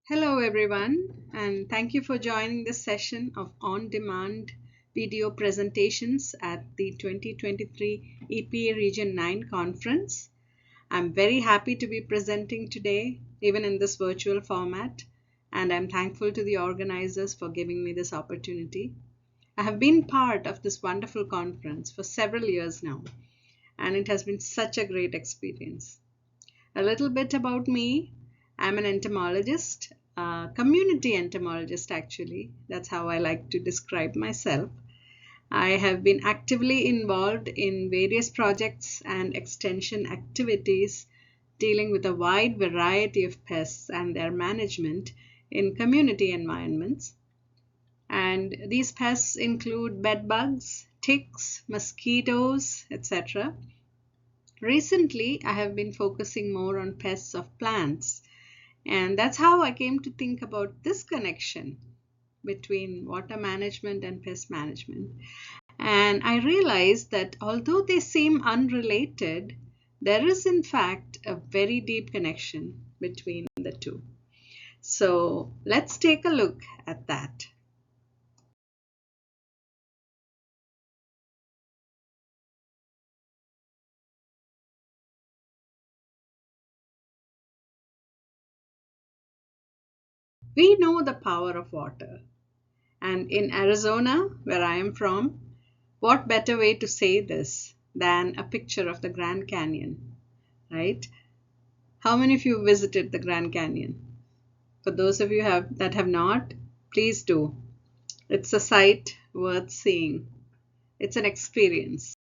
Hello everyone, and thank you for joining this session of on-demand video presentations at the 2023 EPA Region 9 conference. I'm very happy to be presenting today, even in this virtual format, and I'm thankful to the organizers for giving me this opportunity. I have been part of this wonderful conference for several years now, and it has been such a great experience. A little bit about me. I'm an entomologist, a community entomologist actually. That's how I like to describe myself. I have been actively involved in various projects and extension activities dealing with a wide variety of pests and their management in community environments. And these pests include bed bugs, ticks, mosquitoes, etc. Recently, I have been focusing more on pests of plants, and that's how I came to think about this connection between water management and pest management. And I realized that although they seem unrelated, there is in fact a very deep connection between the two. So let's take a look at that. We know the power of water. And in Arizona, where I am from, what better way to say this than a picture of the Grand Canyon, right? How many of you visited the Grand Canyon? For those of you that have not, please do. It's a sight worth seeing. It's an experience.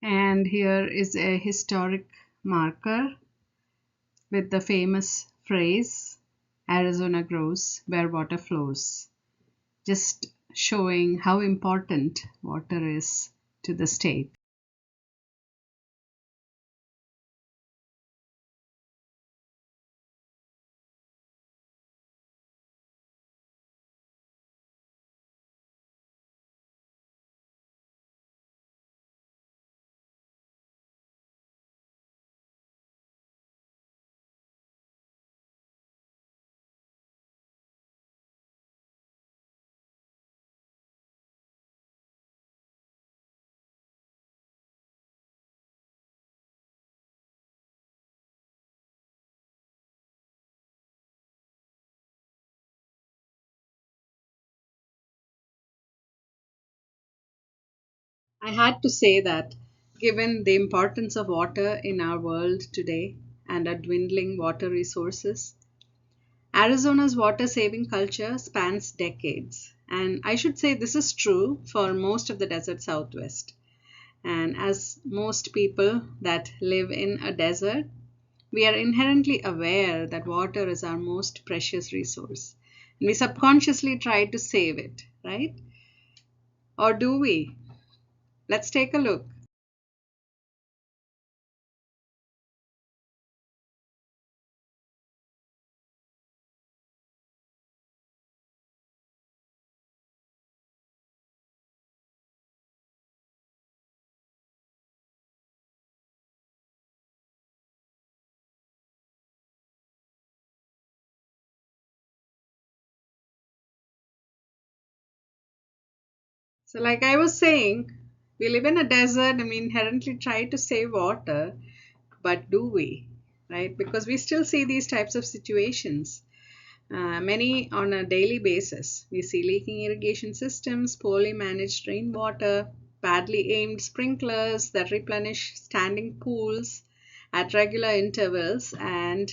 And here is a historic marker with the famous phrase, Arizona grows where water flows, just showing how important water is to the state. I had to say that, given the importance of water in our world today and our dwindling water resources, Arizona's water saving culture spans decades. And I should say this is true for most of the desert southwest. And as most people that live in a desert, we are inherently aware that water is our most precious resource. And we subconsciously try to save it, right? Or do we? Let's take a look. So, like I was saying, we live in a desert and we inherently try to save water, but do we? Right? Because we still see these types of situations, many on a daily basis. We see leaking irrigation systems, poorly managed rainwater, badly aimed sprinklers that replenish standing pools at regular intervals, and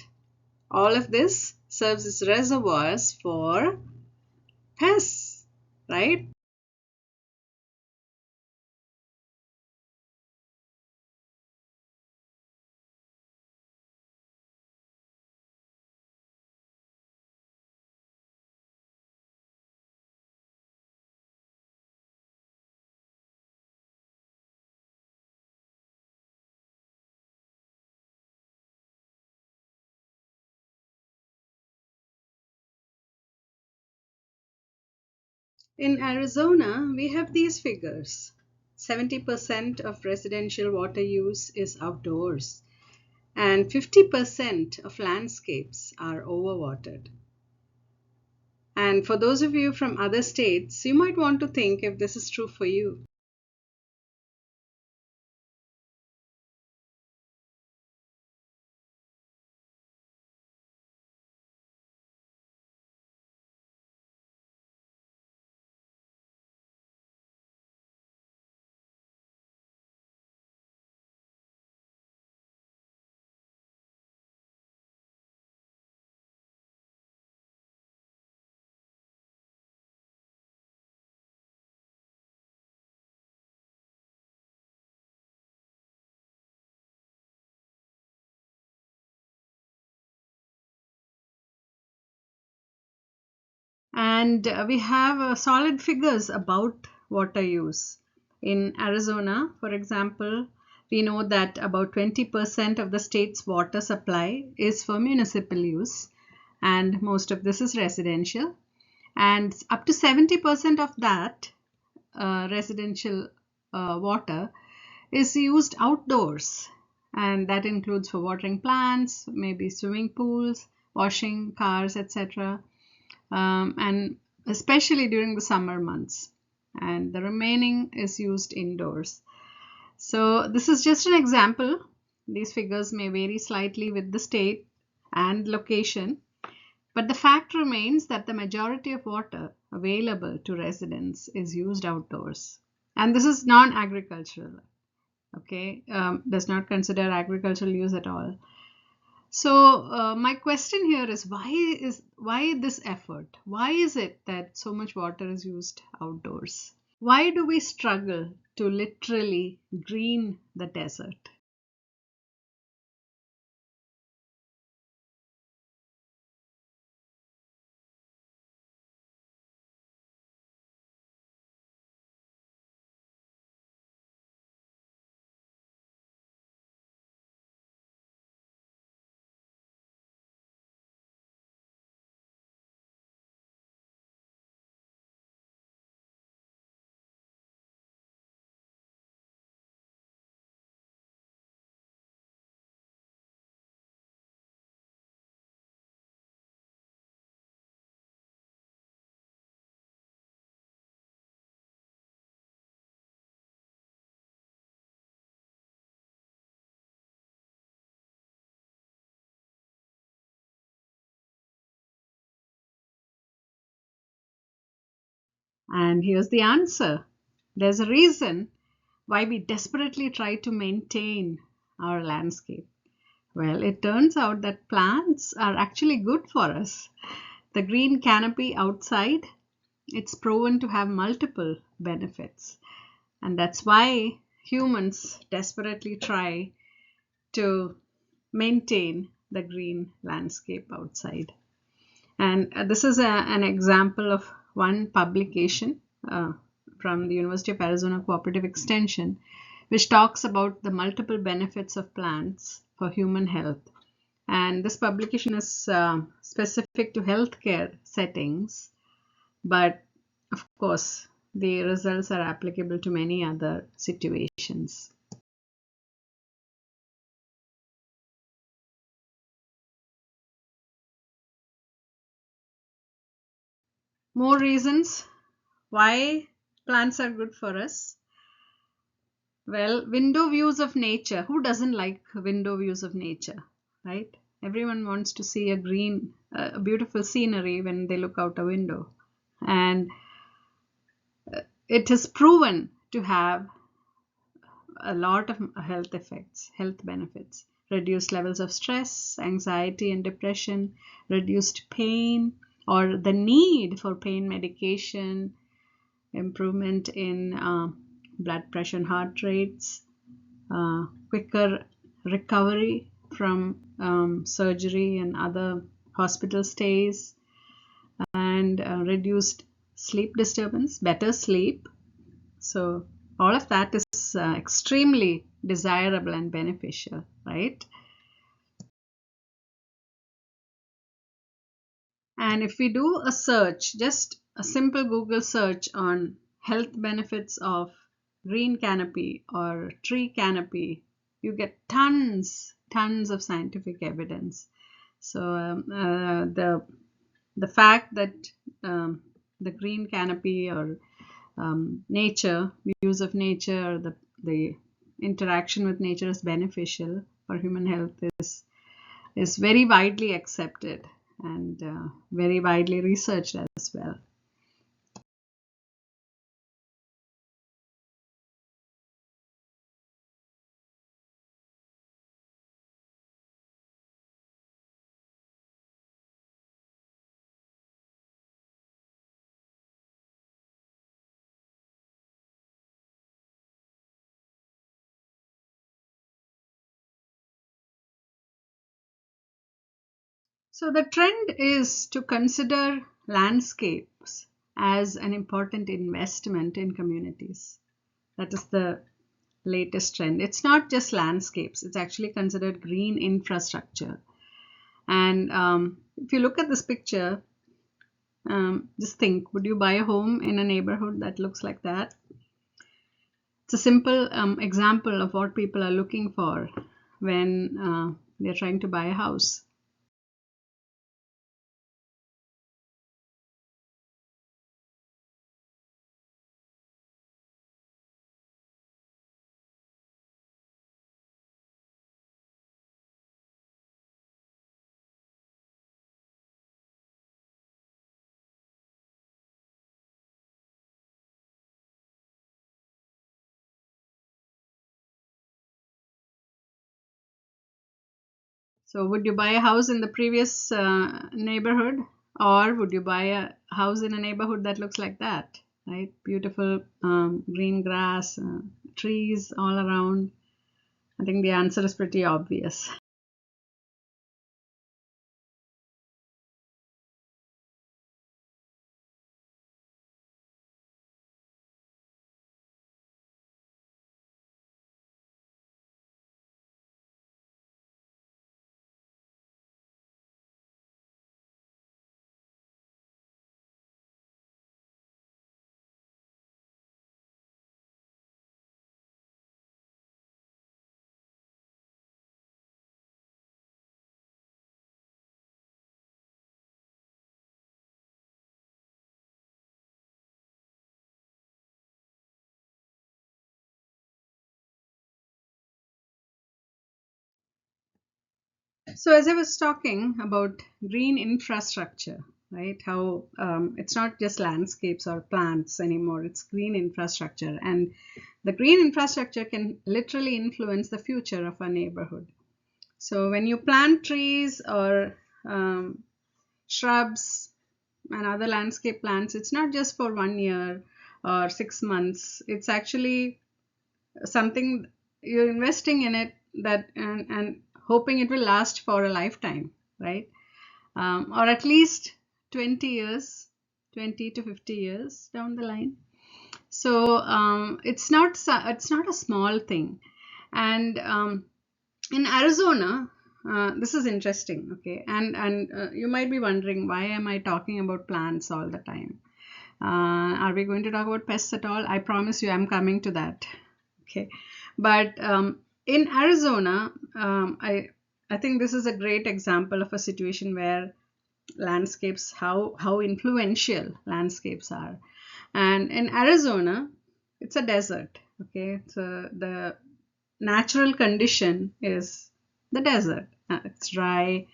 all of this serves as reservoirs for pests, right? In Arizona, we have these figures. 70% of residential water use is outdoors, and 50% of landscapes are overwatered. And for those of you from other states, you might want to think if this is true for you. And we have solid figures about water use. In Arizona, for example, we know that about 20% of the state's water supply is for municipal use, and most of this is residential. And up to 70% of that residential water is used outdoors, and that includes for watering plants, maybe swimming pools, washing cars, etc., and especially during the summer months. And the remaining is used indoors. So this is just an example. These figures may vary slightly with the state and location, but the fact remains that the majority of water available to residents is used outdoors. And this is non-agricultural, okay? Does not consider agricultural use at all. So my question here is why this effort? Why is it that so much water is used outdoors? Why do we struggle to literally green the desert? And here's the answer. There's a reason why we desperately try to maintain our landscape. Well, it turns out that plants are actually good for us. The green canopy outside, it's proven to have multiple benefits. And that's why humans desperately try to maintain the green landscape outside. And this is an example of one publication from the University of Arizona Cooperative Extension, which talks about the multiple benefits of plants for human health. And this publication is specific to healthcare settings, but of course, the results are applicable to many other situations. More reasons why plants are good for us. Well, window views of nature. Who doesn't like window views of nature, right? Everyone wants to see a green, beautiful scenery when they look out a window. And it is proven to have a lot of health effects, health benefits. Reduced levels of stress, anxiety and depression, reduced pain or the need for pain medication, improvement in blood pressure and heart rates, quicker recovery from surgery and other hospital stays, and reduced sleep disturbance, better sleep. So all of that is extremely desirable and beneficial, right? And if we do a search, just a simple Google search on health benefits of green canopy or tree canopy, you get tons of scientific evidence. So the fact that the green canopy or nature, use of nature, or the interaction with nature is beneficial for human health is very widely accepted and very widely researched as well. So the trend is to consider landscapes as an important investment in communities. That is the latest trend. It's not just landscapes, it's actually considered green infrastructure. And if you look at this picture, just think, would you buy a home in a neighborhood that looks like that? It's a simple example of what people are looking for when they're trying to buy a house. So would you buy a house in the previous neighborhood, or would you buy a house in a neighborhood that looks like that, right? Beautiful green grass, trees all around. I think the answer is pretty obvious. So as I was talking about green infrastructure, right? How it's not just landscapes or plants anymore, it's green infrastructure. And the green infrastructure can literally influence the future of a neighborhood. So when you plant trees or shrubs and other landscape plants, it's not just for 1 year or 6 months. It's actually something you're investing in it that and hoping it will last for a lifetime, right? Or at least 20 years, 20 to 50 years down the line. So it's not a small thing. And in Arizona, this is interesting, okay? And you might be wondering, why am I talking about plants all the time? Are we going to talk about pests at all? I promise you, I'm coming to that. Okay, but in Arizona, I think this is a great example of a situation where landscapes, how influential landscapes are. And in Arizona, it's a desert. Okay, so the natural condition is the desert. It's dry,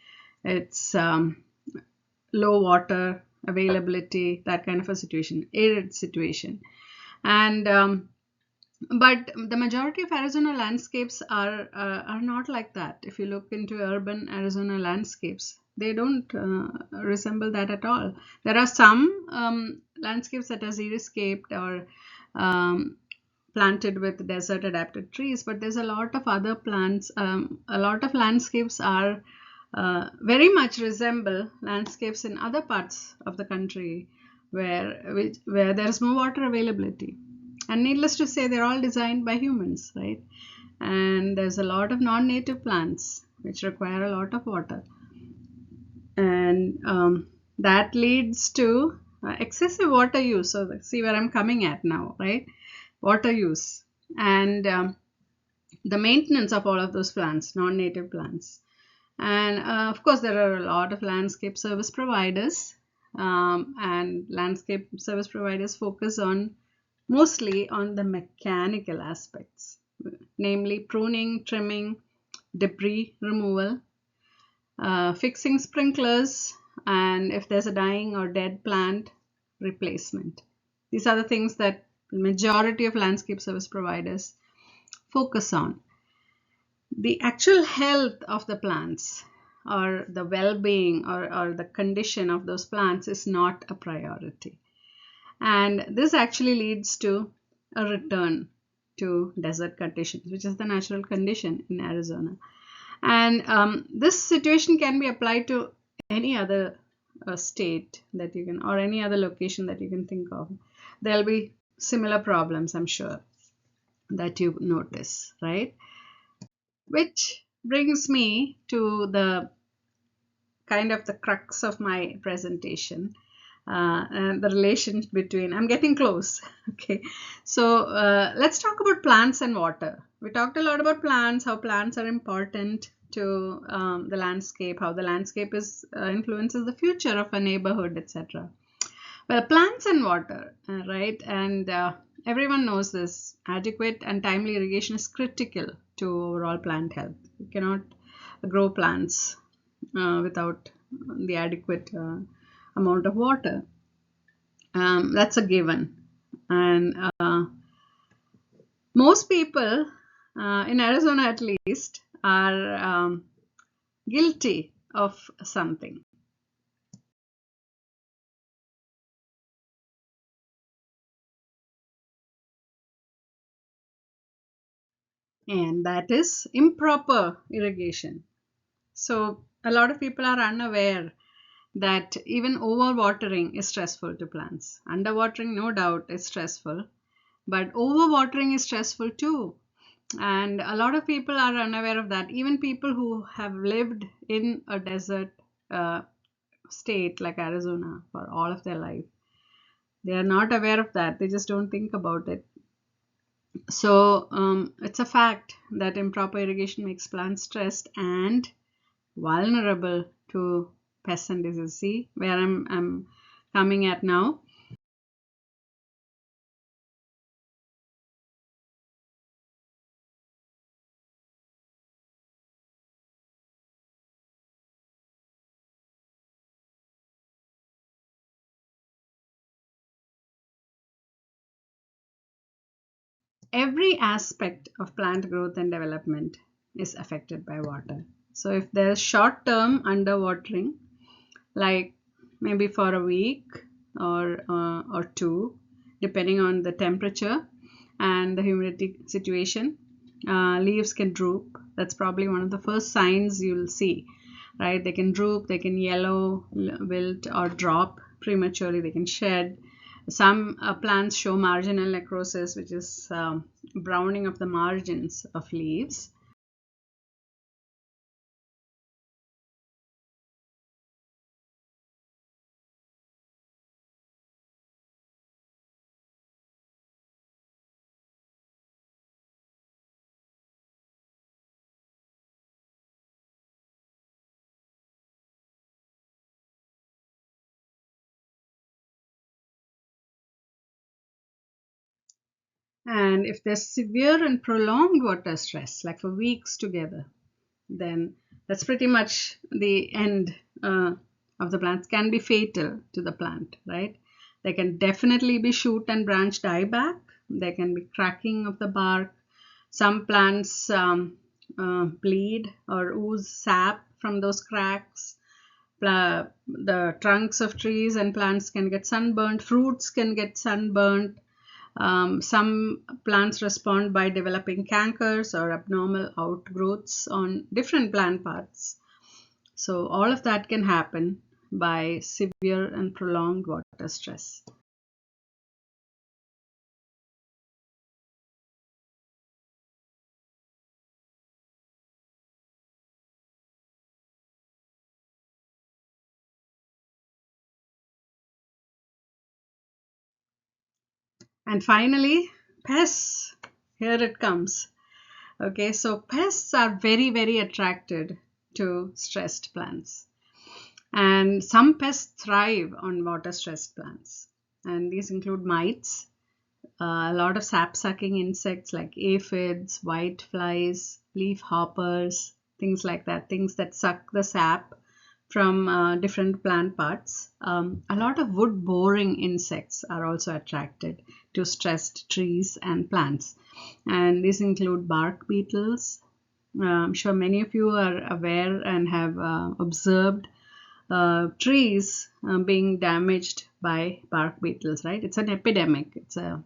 it's low water availability, that kind of a situation, arid situation. And but the majority of Arizona landscapes are not like that. If you look into urban Arizona landscapes, they don't resemble that at all. There are some landscapes that are xeriscaped or planted with desert adapted trees, but there's a lot of other plants. A lot of landscapes are very much resemble landscapes in other parts of the country where there's more water availability. And needless to say, they're all designed by humans, right? And there's a lot of non-native plants which require a lot of water. And that leads to excessive water use. So see where I'm coming at now, right? Water use and the maintenance of all of those plants, non-native plants. And of course, there are a lot of landscape service providers, and landscape service providers focus on mostly on the mechanical aspects, namely pruning, trimming, debris removal, fixing sprinklers, and if there's a dying or dead plant, replacement. These are the things that the majority of landscape service providers focus on. The actual health of the plants or the well-being or the condition of those plants is not a priority. And this actually leads to a return to desert conditions, which is the natural condition in Arizona. And this situation can be applied to any other state that you can, or any other location that you can think of. There'll be similar problems, I'm sure, that you notice, right? Which brings me to the kind of the crux of my presentation, and the relation between, I'm getting close. Okay, so let's talk about plants and water. We talked a lot about plants, how plants are important to the landscape, how the landscape influences the future of a neighborhood, etc. Well, plants and water, right? And everyone knows this. Adequate and timely irrigation is critical to overall plant health. You cannot grow plants without the adequate amount of water. That's a given. And most people, in Arizona at least, are guilty of something. And that is improper irrigation. So a lot of people are unaware that even overwatering is stressful to plants. Underwatering, no doubt, is stressful, but overwatering is stressful too. And a lot of people are unaware of that. Even people who have lived in a desert state like Arizona for all of their life, they are not aware of that. They just don't think about it. So it's a fact that improper irrigation makes plants stressed and vulnerable to pests and diseases. See where I'm coming at now. Every aspect of plant growth and development is affected by water. So if there's short-term underwatering, like maybe for a week or two, depending on the temperature and the humidity situation, leaves can droop. That's probably one of the first signs you'll see, right? They can droop, they can yellow, wilt, or drop prematurely. They can shed. Some plants show marginal necrosis, which is browning of the margins of leaves. And if there's severe and prolonged water stress, like for weeks together, then that's pretty much the end of the plants. Can be fatal to the plant, right? There can definitely be shoot and branch dieback. There can be cracking of the bark. Some plants bleed or ooze sap from those cracks. The trunks of trees and plants can get sunburned. Fruits can get sunburned. Some plants respond by developing cankers or abnormal outgrowths on different plant parts. So all of that can happen by severe and prolonged water stress. And finally, pests. Here it comes. Okay, so pests are very, very attracted to stressed plants. And some pests thrive on water stressed plants. And these include mites, a lot of sap-sucking insects like aphids, white flies, leaf hoppers, things like that, things that suck the sap from different plant parts. A lot of wood-boring insects are also attracted to stressed trees and plants. And these include bark beetles. I'm sure many of you are aware and have observed trees being damaged by bark beetles, right? It's an epidemic. It's a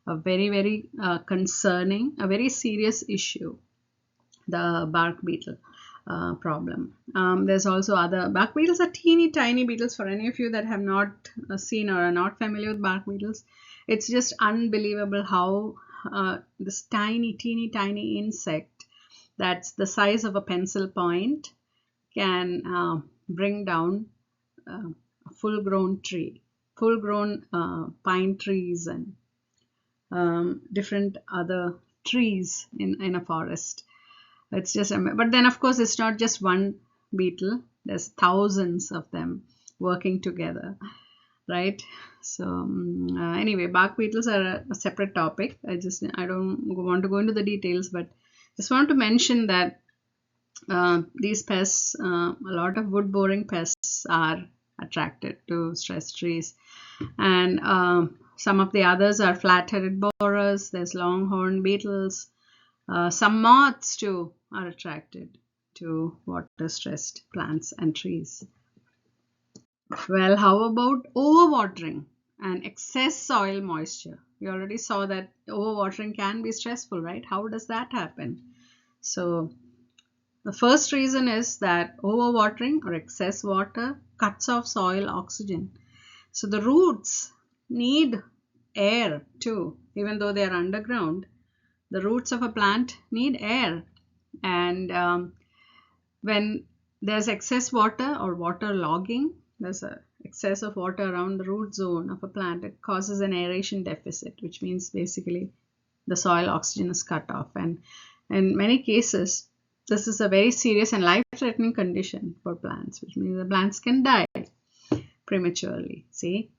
very, very concerning, a very serious issue, the bark beetle problem. There's also other bark beetles are teeny tiny beetles. For any of you that have not seen or are not familiar with bark beetles, it's just unbelievable how this teeny tiny insect that's the size of a pencil point can bring down a full-grown tree, full-grown pine trees and different other trees in a forest. It's just, but then of course it's not just one beetle. There's thousands of them working together, right? So anyway, bark beetles are a separate topic. I don't want to go into the details, but just want to mention that these pests, a lot of wood boring pests are attracted to stressed trees, and some of the others are flat-headed borers. There's longhorn beetles. Some moths too are attracted to water-stressed plants and trees. Well, how about overwatering and excess soil moisture? We already saw that overwatering can be stressful, right? How does that happen? So the first reason is that overwatering or excess water cuts off soil oxygen. So the roots need air too, even though they are underground. The roots of a plant need air, and when there's excess water or water logging, there's a excess of water around the root zone of a plant, it causes an aeration deficit, which means basically the soil oxygen is cut off. And in many cases, this is a very serious and life-threatening condition for plants, which means the plants can die prematurely. See?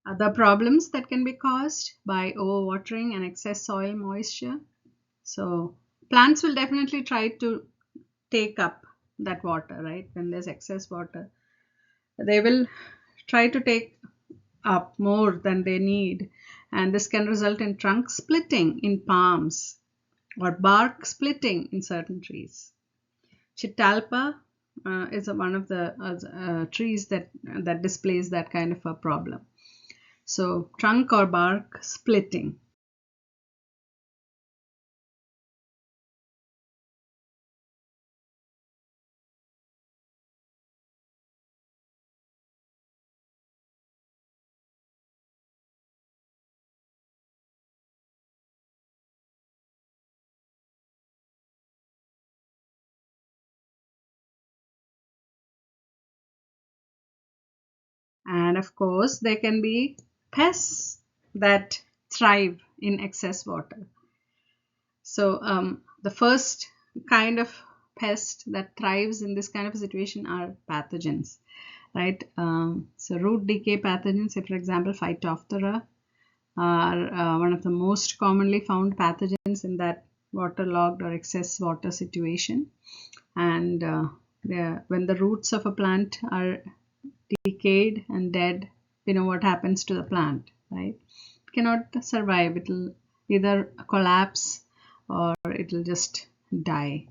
Other problems that can be caused by overwatering and excess soil moisture. So plants will definitely try to take up that water, right? When there's excess water, they will try to take up more than they need, and this can result in trunk splitting in palms or bark splitting in certain trees. Chitalpa is one of the trees that displays that kind of a problem. So trunk or bark splitting. And of course, there can be pests that thrive in excess water. So the first kind of pest that thrives in this kind of a situation are pathogens, right? So root decay pathogens, say for example, Phytophthora, are one of the most commonly found pathogens in that waterlogged or excess water situation. And when the roots of a plant are decayed and dead, you know what happens to the plant, right? It cannot survive. It'll either collapse or it'll just die.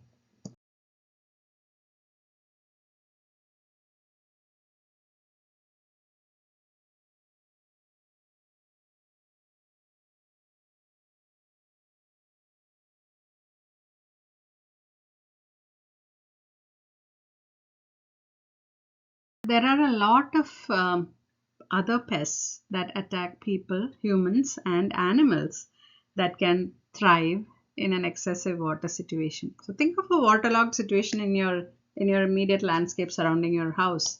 There are a lot of other pests that attack people, humans, and animals that can thrive in an excessive water situation. So think of a waterlogged situation in your immediate landscape surrounding your house,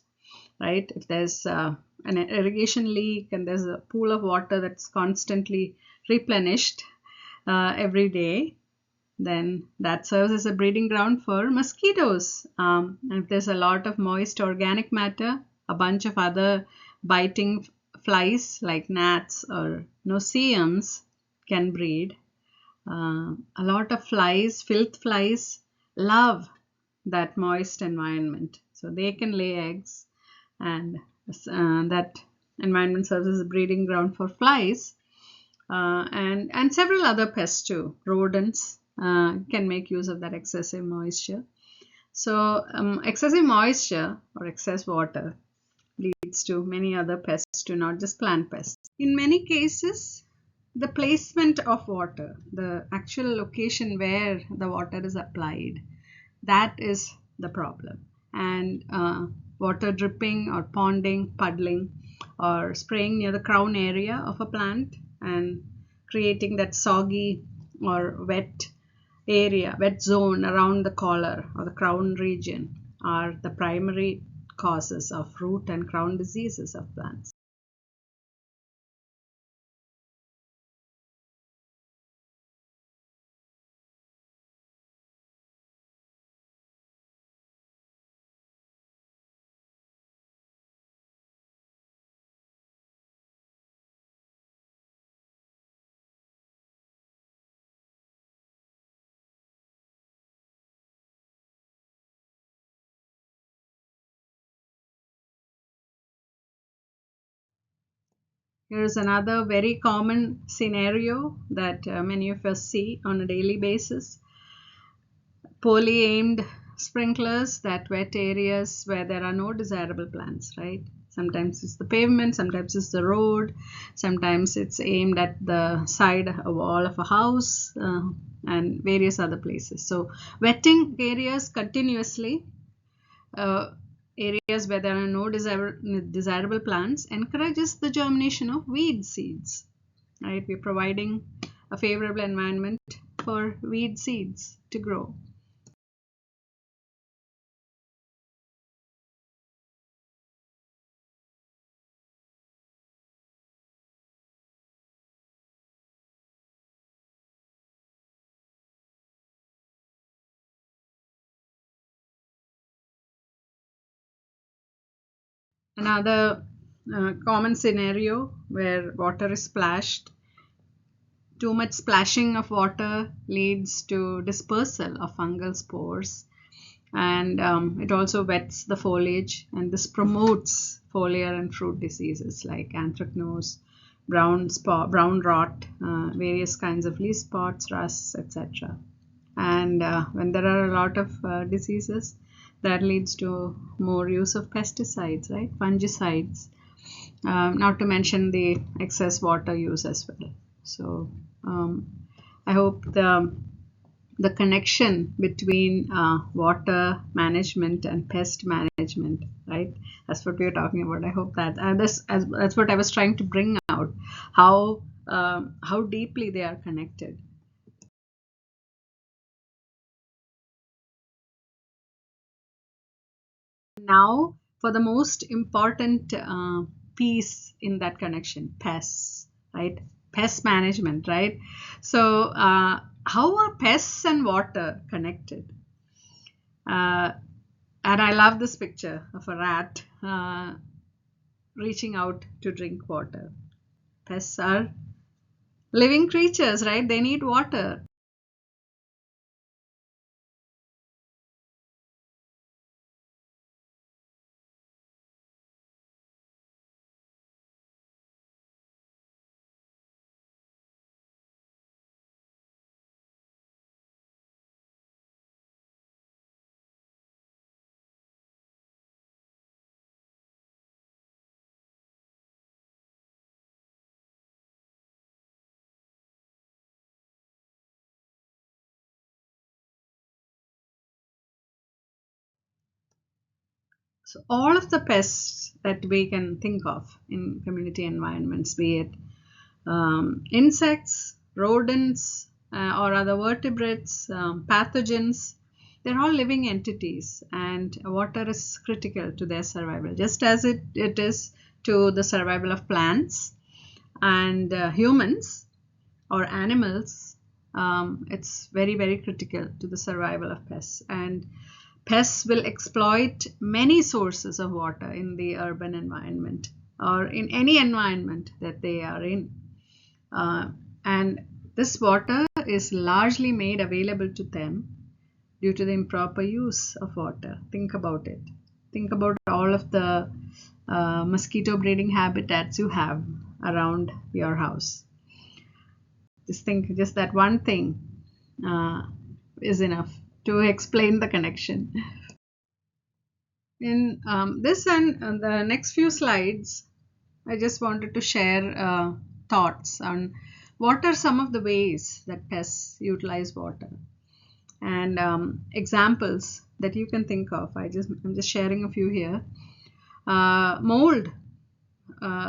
right? If there's an irrigation leak and there's a pool of water that's constantly replenished every day, then that serves as a breeding ground for mosquitoes. And if there's a lot of moist organic matter, a bunch of other biting flies like gnats or noceums can breed. A lot of flies, filth flies, love that moist environment. So they can lay eggs, and that environment serves as a breeding ground for flies. And several other pests too. Rodents can make use of that excessive moisture. So excessive moisture or excess water leads to many other pests too, not just plant pests. In many cases, the placement of water, the actual location where the water is applied, that is the problem. And water dripping or ponding, puddling, or spraying near the crown area of a plant and creating that soggy or wet area, wet zone around the collar or the crown region are the primary causes of root and crown diseases of plants. Here's another very common scenario that many of us see on a daily basis. Poorly aimed sprinklers that wet areas where there are no desirable plants, right? Sometimes it's the pavement, sometimes it's the road, sometimes it's aimed at the side wall of a house, and various other places. So wetting areas continuously, areas where there are no desirable plants, encourages the germination of weed seeds, right? We're providing a favorable environment for weed seeds to grow. Another common scenario where water is splashed. Too much splashing of water leads to dispersal of fungal spores, and it also wets the foliage, and this promotes foliar and fruit diseases like anthracnose, brown rot, various kinds of leaf spots, rusts, etc. And when there are a lot of diseases, that leads to more use of pesticides, right? Fungicides, not to mention the excess water use as well. So I hope the connection between water management and pest management, right? That's what we are talking about. I hope that that's what I was trying to bring out, how deeply they are connected. Now, for the most important piece in that connection, pests, right? Pest management, right? So, how are pests and water connected? And I love this picture of a rat reaching out to drink water. Pests are living creatures, right? They need water. So all of the pests that we can think of in community environments, be it insects, rodents, or other vertebrates, pathogens. They're all living entities, and water is critical to their survival, just as it is to the survival of plants and humans or animals. It's very, very critical to the survival of pests. And pests will exploit many sources of water in the urban environment or in any environment that they are in. And this water is largely made available to them due to the improper use of water. Think about it. Think about all of the mosquito breeding habitats you have around your house. Just that one thing is enough to explain the connection. In this and the next few slides, I just wanted to share thoughts on what are some of the ways that pests utilize water, and examples that you can think of. I'm just sharing a few here. Mold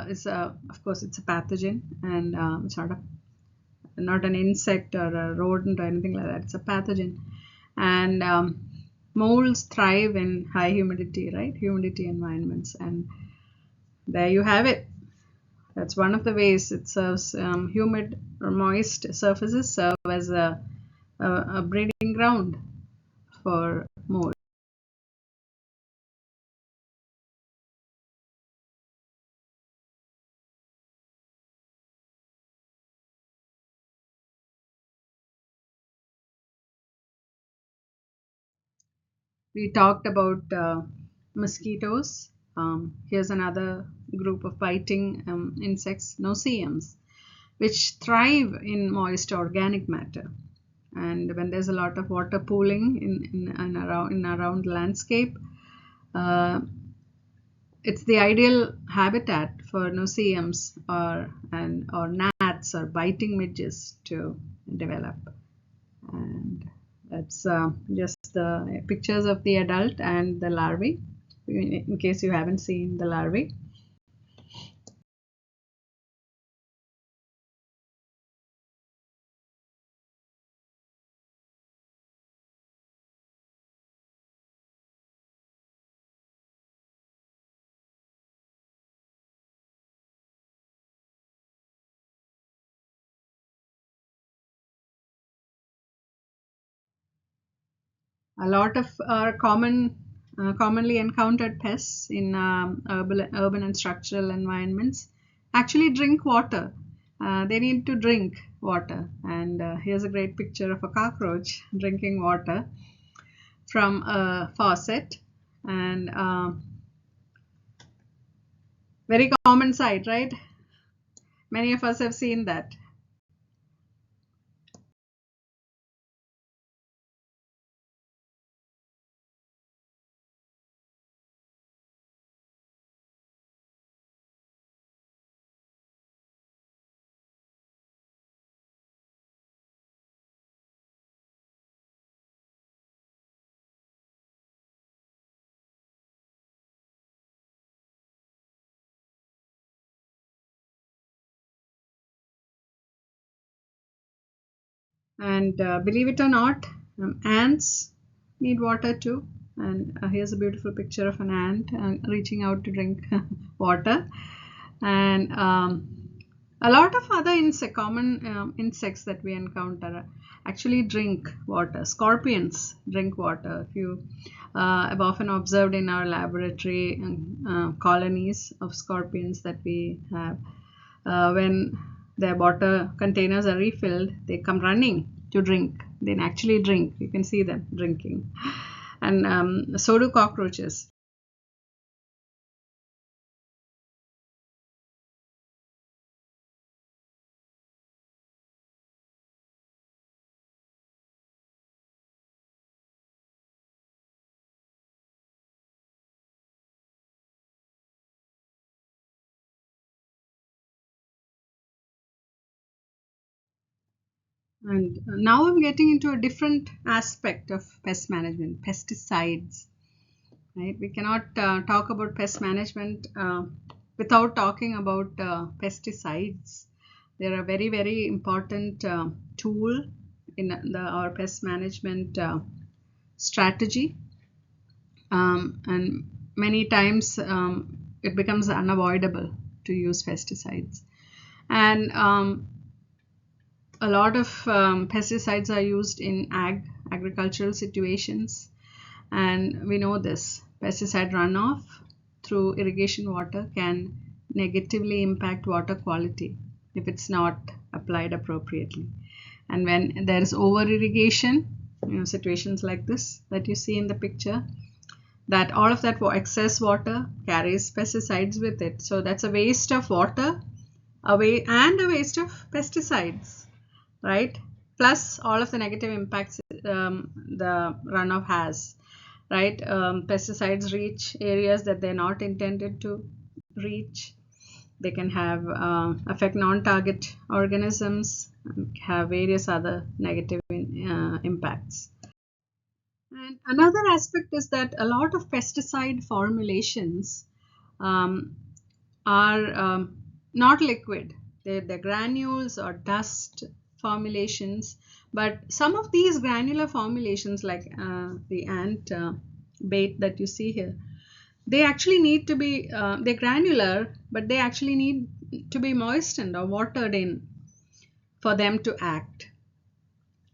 is of course it's a pathogen, and it's not an insect or a rodent or anything like that. It's a pathogen, and molds thrive in high humidity, right? Humidity environments, and there you have it. That's one of the ways it serves. Humid or moist surfaces serve as a breeding ground for mold. We talked about mosquitoes. Here's another group of biting insects, noceums, which thrive in moist organic matter. And when there's a lot of water pooling in around landscape, it's the ideal habitat for noceums or gnats or biting midges to develop. And that's just the pictures of the adult and the larvae, in case you haven't seen the larvae. A lot of commonly encountered pests in urban and structural environments actually drink water. They need to drink water, and here's a great picture of a cockroach drinking water from a faucet, and very common sight, right? Many of us have seen that. And believe it or not, ants need water too. And here's a beautiful picture of an ant reaching out to drink water. And a lot of other common insects that we encounter actually drink water. Scorpions drink water. If you have often observed in our laboratory colonies of scorpions that we have, when their water containers are refilled, they come running to drink. They actually drink. You can see them drinking. And so do cockroaches. And now I'm getting into a different aspect of pest management, pesticides. Right? We cannot talk about pest management without talking about pesticides. They're a very, very important tool in our pest management strategy, and many times it becomes unavoidable to use pesticides. And a lot of pesticides are used in agricultural situations, and we know this. Pesticide runoff through irrigation water can negatively impact water quality if it's not applied appropriately. And when there is over irrigation, situations like this that you see in the picture, that all of that excess water carries pesticides with it. So that's a waste of water, a waste of pesticides, right? Plus all of the negative impacts the runoff has, right? Pesticides reach areas that they're not intended to reach. They can have affect non-target organisms, and have various other negative impacts. And another aspect is that a lot of pesticide formulations are not liquid. They're granules or dust formulations. But some of these granular formulations, like the ant bait that you see here, they actually need to be, they're granular, but they actually need to be moistened or watered in for them to act.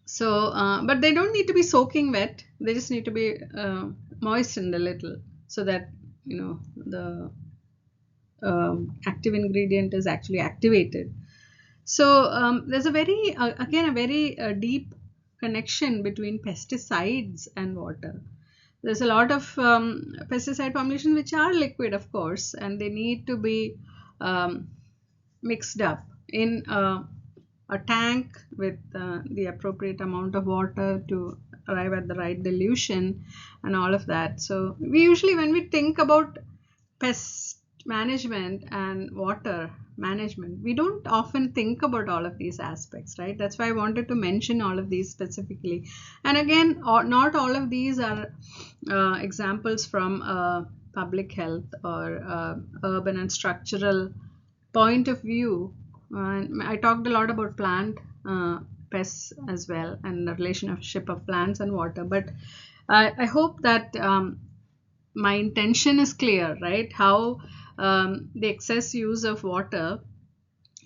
So, but they don't need to be soaking wet. They just need to be moistened a little so that, the active ingredient is actually activated. So there's a very, again, a very deep connection between pesticides and water. There's a lot of pesticide formulations which are liquid, of course, and they need to be mixed up in a tank with the appropriate amount of water to arrive at the right dilution and all of that. So we usually, when we think about pest management and water management, we don't often think about all of these aspects, right? That's why I wanted to mention all of these specifically. And again, not all of these are examples from public health or urban and structural point of view. I talked a lot about plant pests as well, and the relationship of plants and water, but I hope that my intention is clear, right? How the excess use of water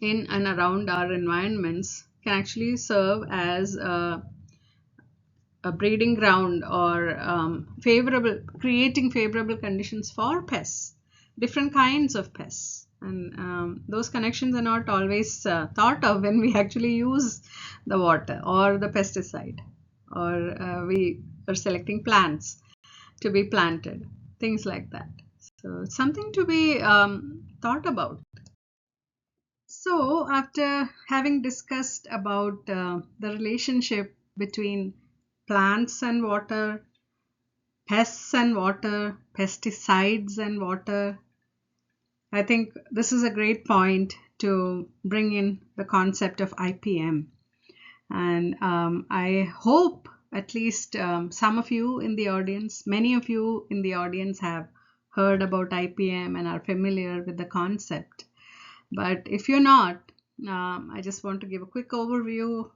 in and around our environments can actually serve as a breeding ground or creating favorable conditions for pests, different kinds of pests. And those connections are not always thought of when we actually use the water or the pesticide, or we are selecting plants to be planted, things like that. So it's something to be thought about. So after having discussed about the relationship between plants and water, pests and water, pesticides and water, I think this is a great point to bring in the concept of IPM. And I hope at least some of you in the audience, many of you in the audience have heard about IPM and are familiar with the concept. But if you're not, I just want to give a quick overview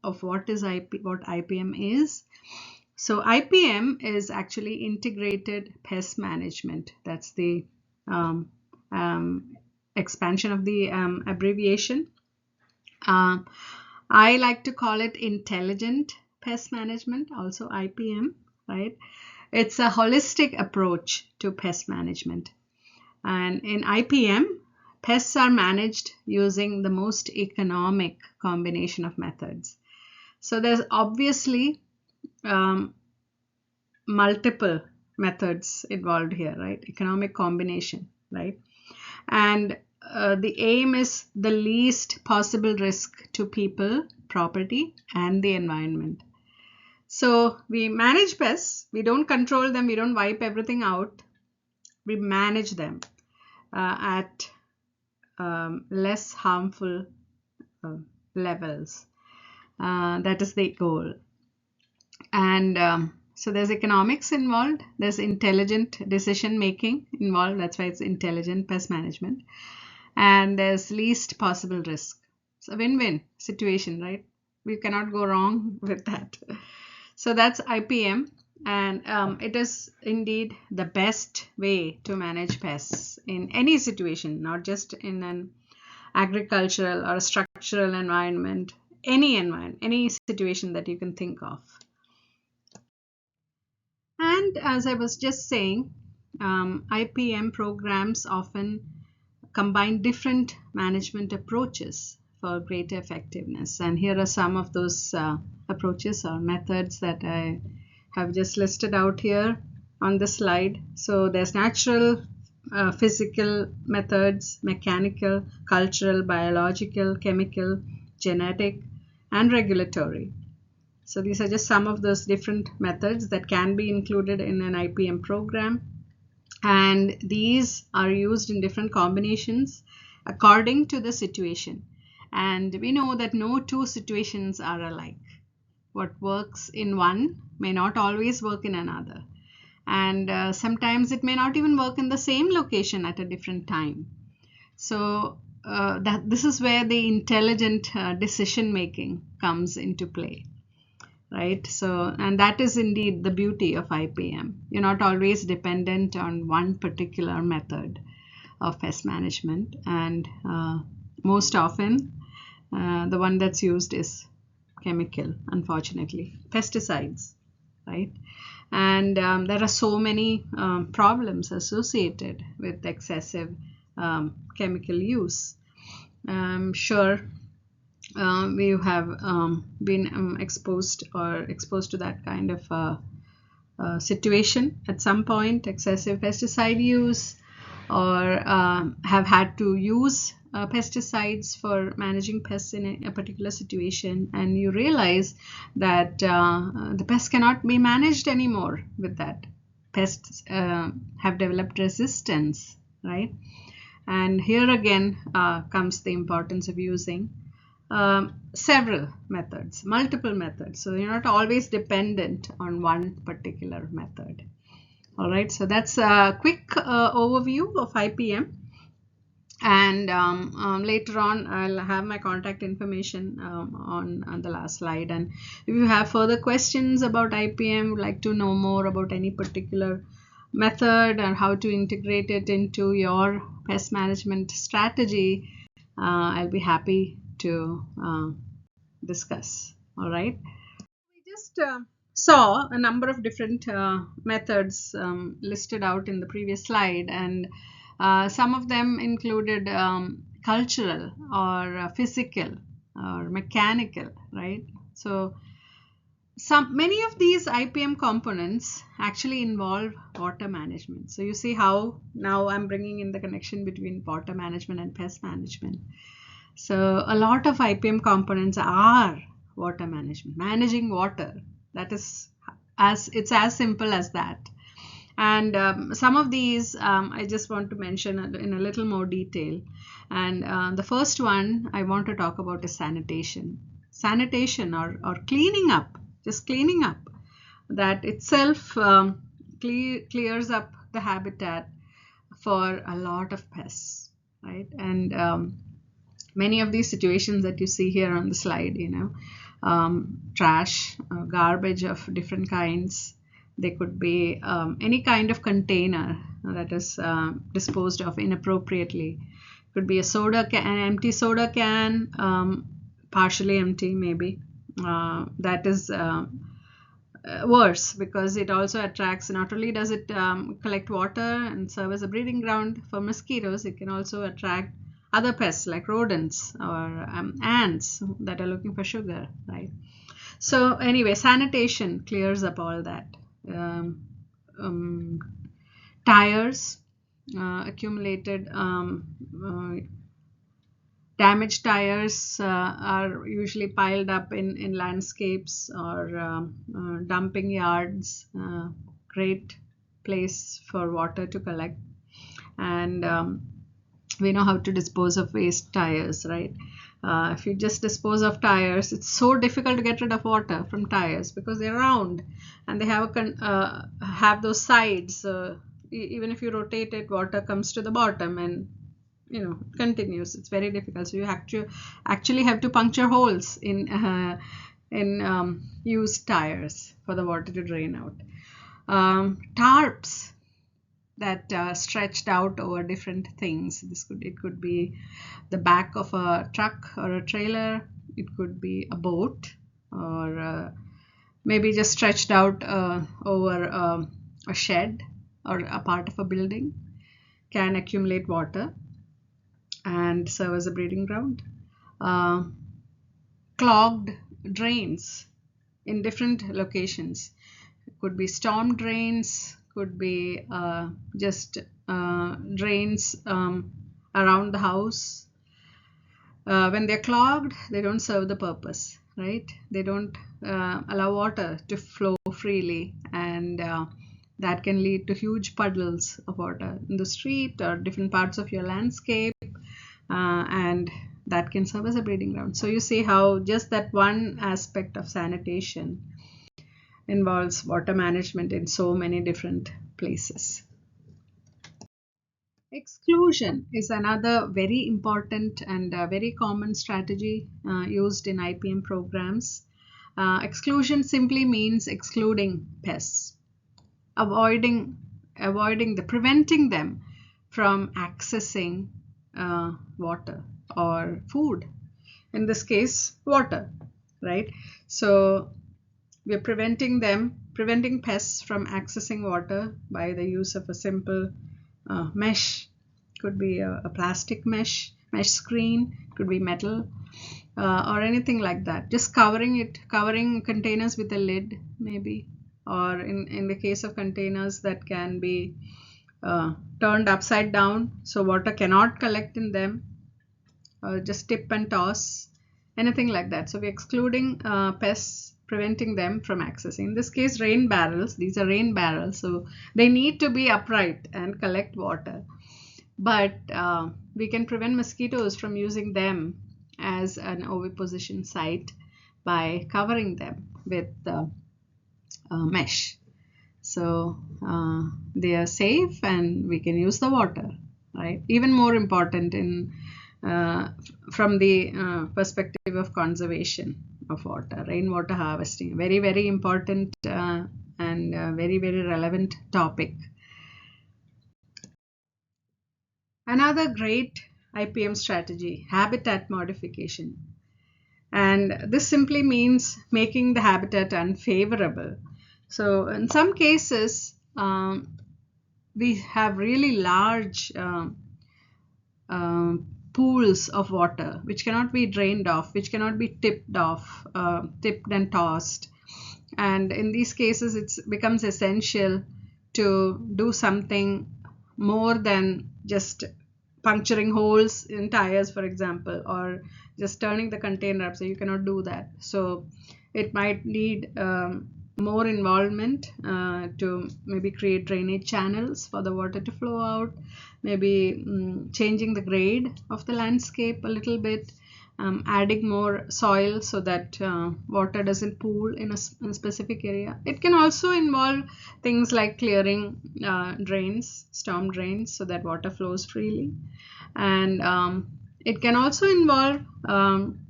of what IPM is. So IPM is actually integrated pest management. That's the expansion of the abbreviation. I like to call it intelligent pest management, also IPM, right? It's a holistic approach to pest management. And in IPM, pests are managed using the most economic combination of methods. So there's obviously multiple methods involved here, right? Economic combination, right? And the aim is the least possible risk to people, property, and the environment. So we manage pests. We don't control them. We don't wipe everything out. We manage them at less harmful levels. That is the goal. And so there's economics involved. There's intelligent decision making involved. That's why it's intelligent pest management. And there's least possible risk. It's a win-win situation, right? We cannot go wrong with that. So that's IPM, and it is indeed the best way to manage pests in any situation, not just in an agricultural or a structural environment, any situation that you can think of. And as I was just saying, IPM programs often combine different management approaches for greater effectiveness. And here are some of those approaches or methods that I have just listed out here on the slide. So there's natural, physical methods, mechanical, cultural, biological, chemical, genetic, and regulatory. So these are just some of those different methods that can be included in an IPM program. And these are used in different combinations according to the situation. And we know that no two situations are alike. What works in one may not always work in another. And sometimes it may not even work in the same location at a different time. So this is where the intelligent decision making comes into play. Right? So, and that is indeed the beauty of IPM. You're not always dependent on one particular method of pest management, and most often the one that's used is chemical, unfortunately, pesticides, right? And there are so many problems associated with excessive chemical use. I'm sure we have been exposed to that kind of situation at some point, excessive pesticide use, or have had to use pesticides for managing pests in a particular situation, and you realize that the pest cannot be managed anymore with that. Pests have developed resistance, right? And here again comes the importance of using several methods, multiple methods. So you're not always dependent on one particular method. All right, so that's a quick overview of IPM. And later on, I'll have my contact information on the last slide. And if you have further questions about IPM, would like to know more about any particular method or how to integrate it into your pest management strategy, I'll be happy to discuss. All right. We just saw a number of different methods listed out in the previous slide, and some of them included cultural or physical or mechanical, right? So many of these IPM components actually involve water management. So you see how now I'm bringing in the connection between water management and pest management. So a lot of IPM components are water management, managing water. That is it's as simple as that. And some of these I just want to mention in a little more detail. And the first one I want to talk about is sanitation. Sanitation or cleaning up, just cleaning up. That itself clears up the habitat for a lot of pests, right? And many of these situations that you see here on the slide, trash, garbage of different kinds. They could be any kind of container that is disposed of inappropriately. Could be an empty soda can, partially empty maybe. That is worse because it also attracts, not only does it collect water and serve as a breeding ground for mosquitoes, it can also attract other pests like rodents or ants that are looking for sugar, right? So anyway, sanitation clears up all that. Tires, accumulated damaged tires are usually piled up in landscapes or dumping yards. Great place for water to collect. And we know how to dispose of waste tires, right? If you just dispose of tires, it's so difficult to get rid of water from tires because they're round and they have those sides. Even if you rotate it, water comes to the bottom and continues. It's very difficult. So you actually have to puncture holes in used tires for the water to drain out. Tarps that stretched out over different things. It could be the back of a truck or a trailer. It could be a boat, or maybe just stretched out over a shed or a part of a building. Can accumulate water and serve as a breeding ground. Clogged drains in different locations. It could be storm drains, could be just drains around the house. When they're clogged, they don't serve the purpose, right? They don't allow water to flow freely, and that can lead to huge puddles of water in the street or different parts of your landscape, and that can serve as a breeding ground. So you see how just that one aspect of sanitation involves water management in so many different places. Exclusion is another very important and very common strategy used in IPM programs. Exclusion simply means excluding pests, preventing them from accessing water or food. In this case, water, right? So we're preventing pests from accessing water by the use of a simple mesh. Could be a plastic mesh screen, could be metal, or anything like that. Just covering containers with a lid, maybe, or in the case of containers that can be turned upside down so water cannot collect in them, or just tip and toss, anything like that. So we're excluding pests, preventing them from accessing. In this case, rain barrels. These are rain barrels, so they need to be upright and collect water. But we can prevent mosquitoes from using them as an oviposition site by covering them with mesh. So they are safe and we can use the water, right? Even more important from the perspective of conservation of water, rainwater harvesting, very, very important and very, very relevant topic. Another great IPM strategy, habitat modification. And this simply means making the habitat unfavorable. So in some cases, we have really large pools of water which cannot be drained off, which cannot be tipped and tossed. And in these cases, it becomes essential to do something more than just puncturing holes in tires, for example, or just turning the container up. So you cannot do that. So it might need more involvement to maybe create drainage channels for the water to flow out, maybe changing the grade of the landscape a little bit, adding more soil so that water doesn't pool in a specific area. It can also involve things like clearing drains, storm drains, so that water flows freely. And it can also involve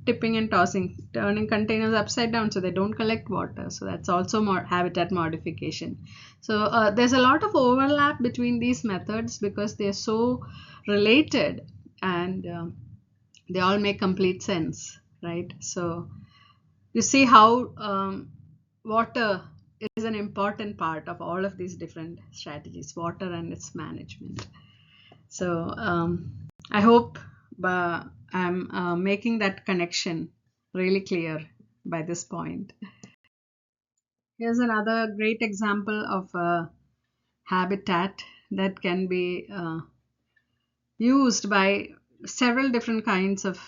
tipping and tossing, turning containers upside down so they don't collect water. So that's also more habitat modification. So there's a lot of overlap between these methods because they're so related, and they all make complete sense, right? So you see how water is an important part of all of these different strategies, water and its management. So I hope I'm making that connection really clear by this point. Here's another great example of a habitat that can be used by several different kinds of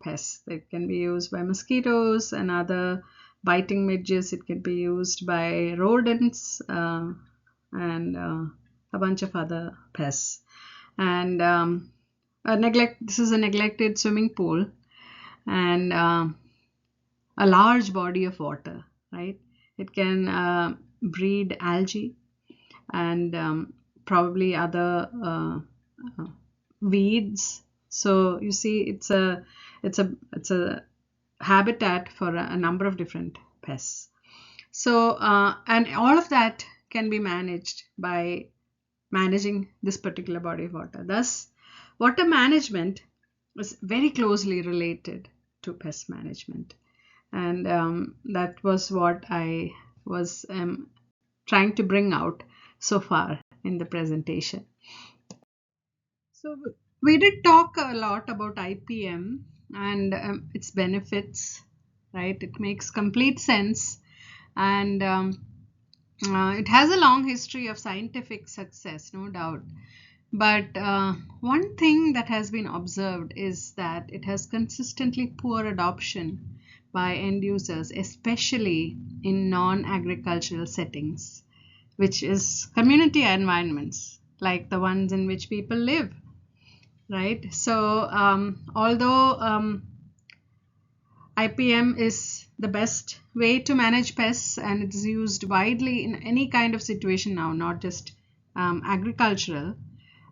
pests. It can be used by mosquitoes and other biting midges. It can be used by rodents and a bunch of other pests. And this is a neglected swimming pool and a large body of water, right? It can breed algae and probably other weeds So you see, it's a habitat for a number of different pests. So and all of that can be managed by managing this particular body of water. Thus, water management is very closely related to pest management, and that was what I was trying to bring out so far in the presentation. So we did talk a lot about IPM and its benefits, right? It makes complete sense, and it has a long history of scientific success, no doubt. But one thing that has been observed is that it has consistently poor adoption by end users, especially in non-agricultural settings, which is community environments like the ones in which people live, right? So although IPM is the best way to manage pests and it's used widely in any kind of situation now, not just agricultural,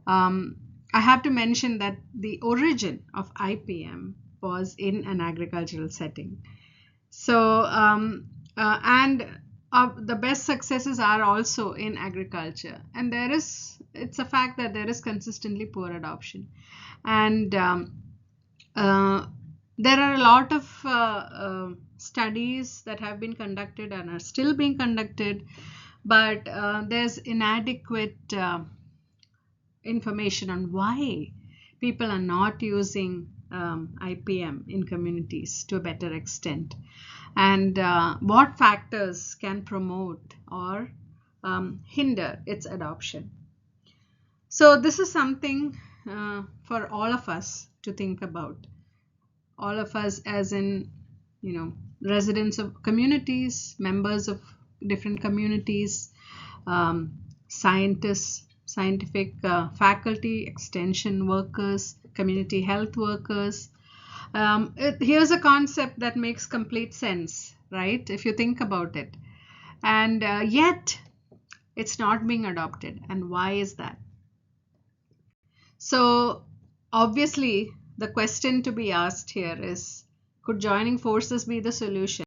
I have to mention that the origin of IPM was in an agricultural setting. So, and the best successes are also in agriculture, and it's a fact that there is consistently poor adoption, and there are a lot of studies that have been conducted and are still being conducted, but there's inadequate information on why people are not using IPM in communities to a better extent, and what factors can promote or hinder its adoption. So this is something for all of us to think about. All of us, as in, residents of communities, members of different communities, scientists, scientific faculty, extension workers, community health workers. Here's a concept that makes complete sense, right? If you think about it. And yet, it's not being adopted. And why is that? So, obviously, the question to be asked here is, could joining forces be the solution?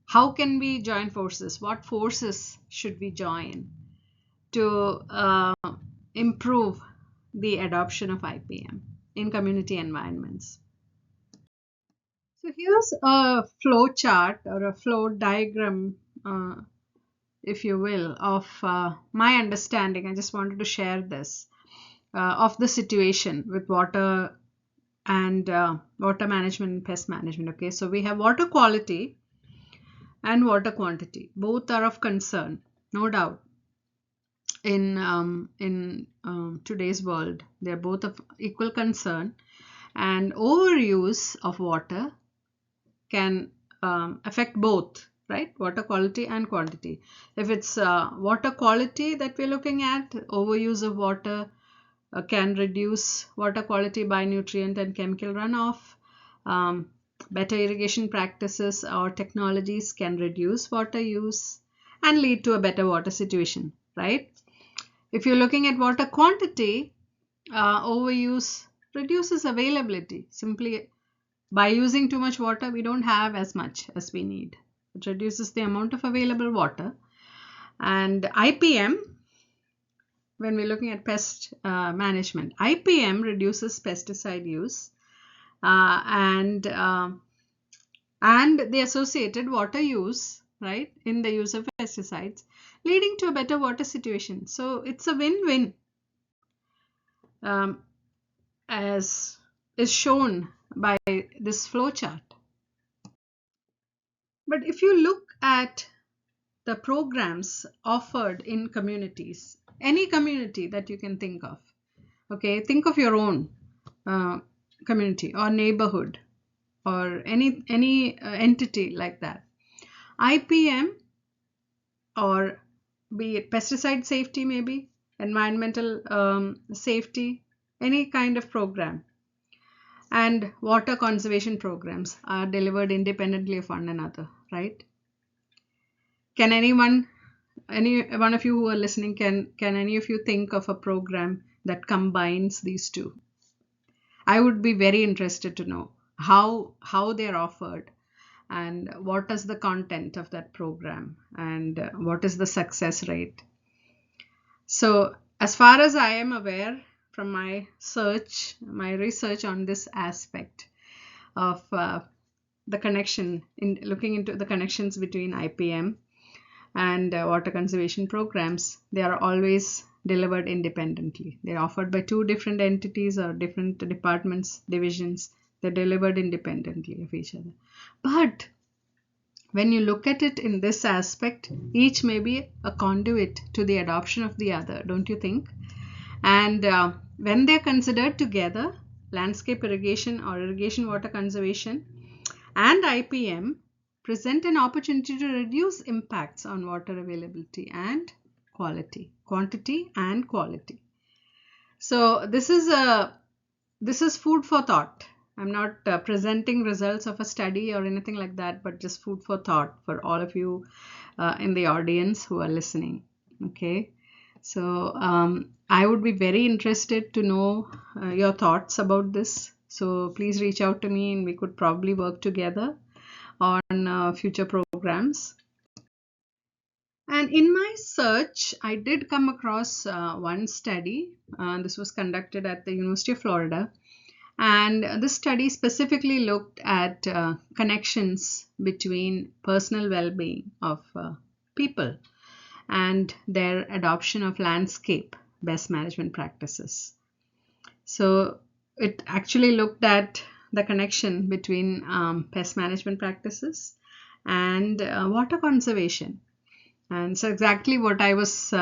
How can we join forces? What forces should we join to improve the adoption of IPM in community environments? So here's a flow chart or a flow diagram, if you will, of my understanding. I just wanted to share this of the situation with water and water management and pest management. Okay, so we have water quality and water quantity. Both are of concern, no doubt. In today's world, they're both of equal concern, and overuse of water can affect both, right? Water quality and quantity. If it's water quality that we're looking at, overuse of water can reduce water quality by nutrient and chemical runoff. Better irrigation practices or technologies can reduce water use and lead to a better water situation, right? If you're looking at water quantity, overuse reduces availability. Simply by using too much water, we don't have as much as we need. It reduces the amount of available water. And IPM, when we're looking at pest management, IPM reduces pesticide use and the associated water use, right, in the use of pesticides, leading to a better water situation. So it's a win-win, as is shown by this flow chart. But if you look at the programs offered in communities, any community that you can think of, okay, think of your own community or neighborhood or any entity like that. IPM, or be it pesticide safety, maybe environmental safety, any kind of program, and water conservation programs are delivered independently of one another, right? Can any one of you who are listening, can any of you think of a program that combines these two? I would be very interested to know how they're offered, and what is the content of that program, and what is the success rate. So as far as I am aware from my research on this aspect of the connection, in looking into the connections between IPM and water conservation programs, they are always delivered independently. They're offered by two different entities or different departments, divisions. They're delivered independently of each other. But when you look at it in this aspect, each may be a conduit to the adoption of the other, don't you think? And when they're considered together, landscape irrigation or irrigation water conservation and IPM present an opportunity to reduce impacts on water availability and quantity and quality. So this is food for thought. I'm not presenting results of a study or anything like that, but just food for thought for all of you in the audience who are listening. Okay, so I would be very interested to know your thoughts about this. So please reach out to me, and we could probably work together on future programs. And in my search, I did come across one study. This was conducted at the University of Florida. And this study specifically looked at connections between personal well-being of people and their adoption of landscape best management practices. So it actually looked at the connection between pest management practices and water conservation. And so exactly what I was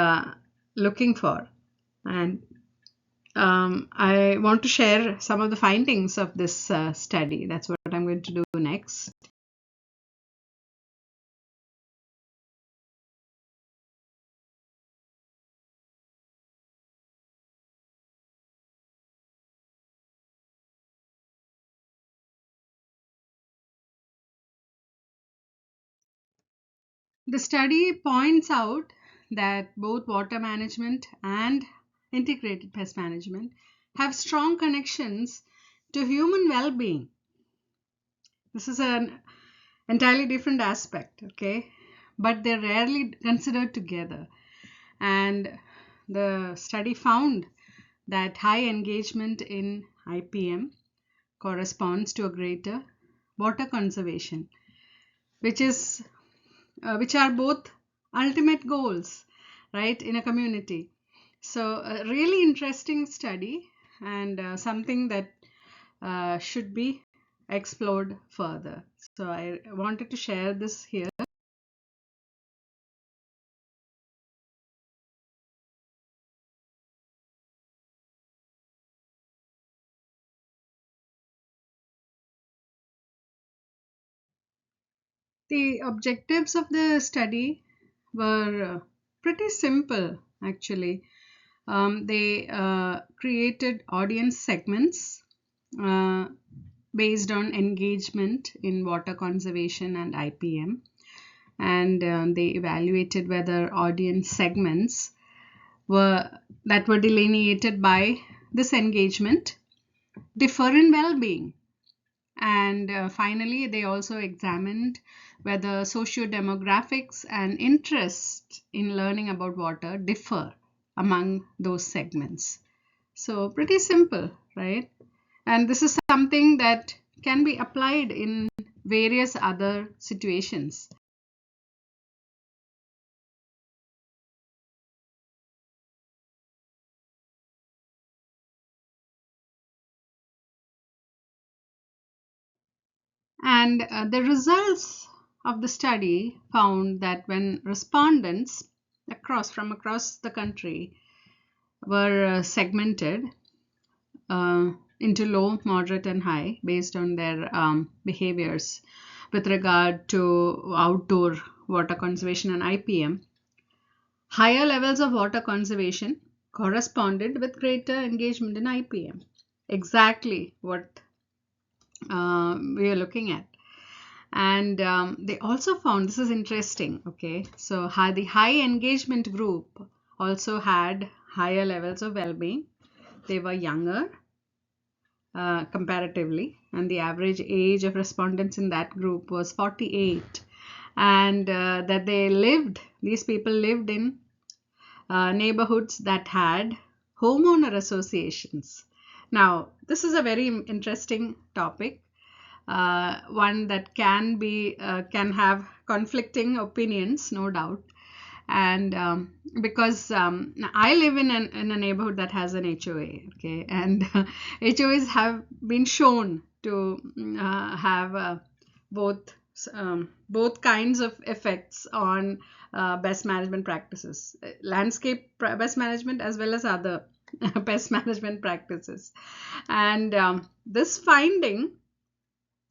looking for. And I want to share some of the findings of this study. That's what I'm going to do next. The study points out that both water management and integrated pest management have strong connections to human well-being. This is an entirely different aspect, okay? But they're rarely considered together. And the study found that high engagement in IPM corresponds to a greater water conservation, which are both ultimate goals, right, in a community. So a really interesting study, and something that should be explored further. So I wanted to share this here. The objectives of the study were pretty simple, actually. They created audience segments uh, based on engagement in water conservation and IPM, and they evaluated whether audience segments were delineated by this engagement differ in well-being. And finally, they also examined whether socio-demographics and interest in learning about water differ among those segments. So pretty simple, right? And this is something that can be applied in various other situations. And the results of the study found that when respondents from across the country were segmented into low, moderate, and high based on their behaviors with regard to outdoor water conservation and IPM, higher levels of water conservation corresponded with greater engagement in IPM. Exactly what we are looking at. And they also found, this is interesting, okay, so the high engagement group also had higher levels of well-being. They were younger, comparatively, and the average age of respondents in that group was 48, and that these people lived in neighborhoods that had homeowner associations. Now, this is a very interesting topic, one that can have conflicting opinions, no doubt. And because I live in a neighborhood that has an HOA, okay, and HOAs have been shown to have both both kinds of effects on pest management practices, landscape pest management as well as other pest management practices. And this finding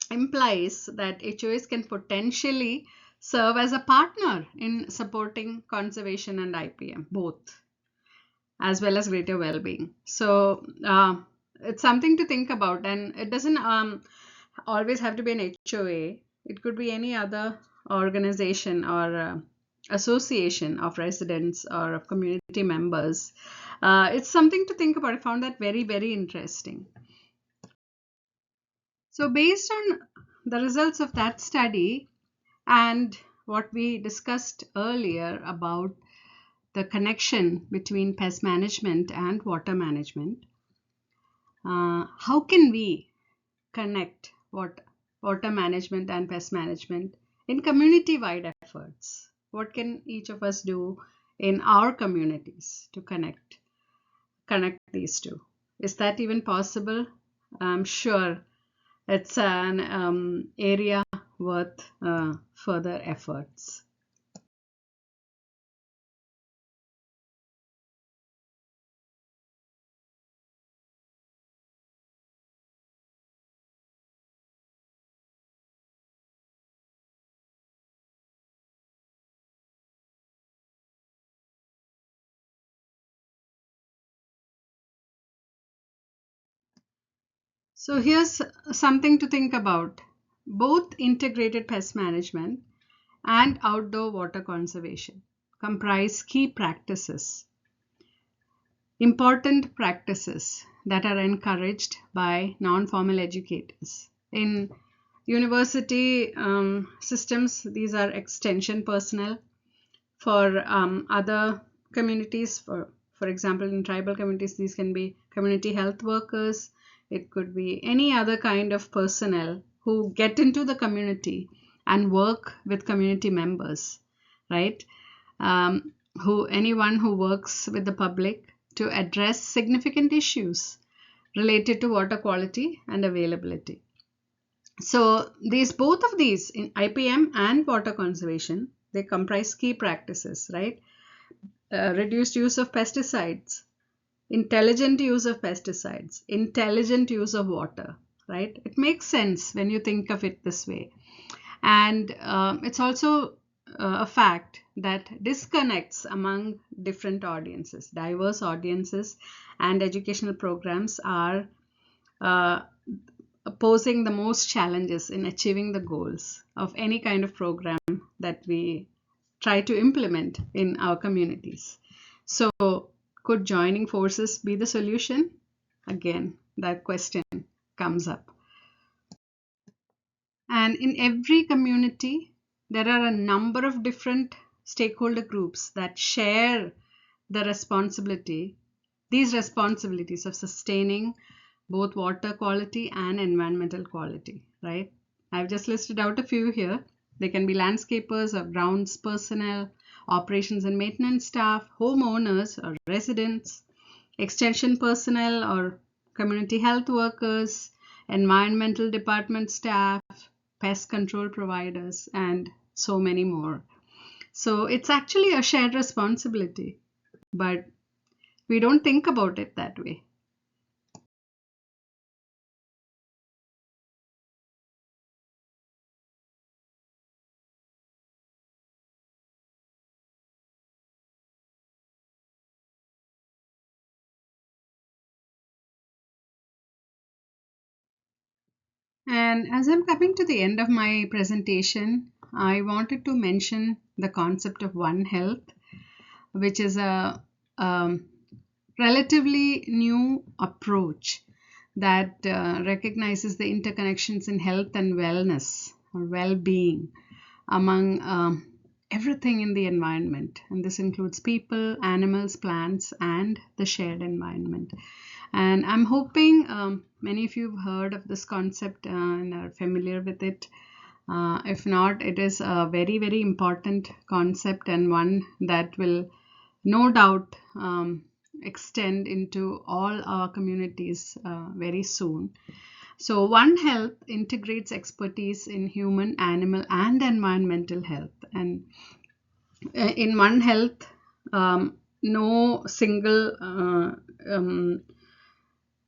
implies that HOAs can potentially serve as a partner in supporting conservation and IPM, both, as well as greater well-being. So it's something to think about, and it doesn't always have to be an HOA. It could be any other organization or association of residents or of community members. It's something to think about. I found that very, very interesting. So based on the results of that study and what we discussed earlier about the connection between pest management and water management, how can we connect water management and pest management in community-wide efforts? What can each of us do in our communities to connect these two? Is that even possible? I'm sure it's an area worth further efforts. So here's something to think about. Both integrated pest management and outdoor water conservation comprise key practices, important practices that are encouraged by non-formal educators. In university systems, these are extension personnel. For other communities, for example, in tribal communities, these can be community health workers. It could be any other kind of personnel who get into the community and work with community members, right? Anyone who works with the public to address significant issues related to water quality and availability. So both of these in IPM and water conservation, they comprise key practices, right? Reduced use of pesticides, intelligent use of pesticides, intelligent use of water, right? It makes sense when you think of it this way. And it's also a fact that disconnects among different audiences, diverse audiences, and educational programs are posing the most challenges in achieving the goals of any kind of program that we try to implement in our communities. So, could joining forces be the solution? Again, that question comes up. And in every community, there are a number of different stakeholder groups that share the these responsibilities of sustaining both water quality and environmental quality, right? I've just listed out a few here. They can be landscapers or grounds personnel, operations and maintenance staff, homeowners or residents, extension personnel or community health workers, environmental department staff, pest control providers, and so many more. So it's actually a shared responsibility, but we don't think about it that way. And as I'm coming to the end of my presentation, I wanted to mention the concept of One Health, which is a relatively new approach that recognizes the interconnections in health and wellness or well-being among everything in the environment, and this includes people, animals, plants, and the shared environment. And I'm hoping many of you have heard of this concept and are familiar with it. If not, it is a very, very important concept, and one that will no doubt extend into all our communities very soon. So One Health integrates expertise in human, animal, and environmental health. And in One Health, no single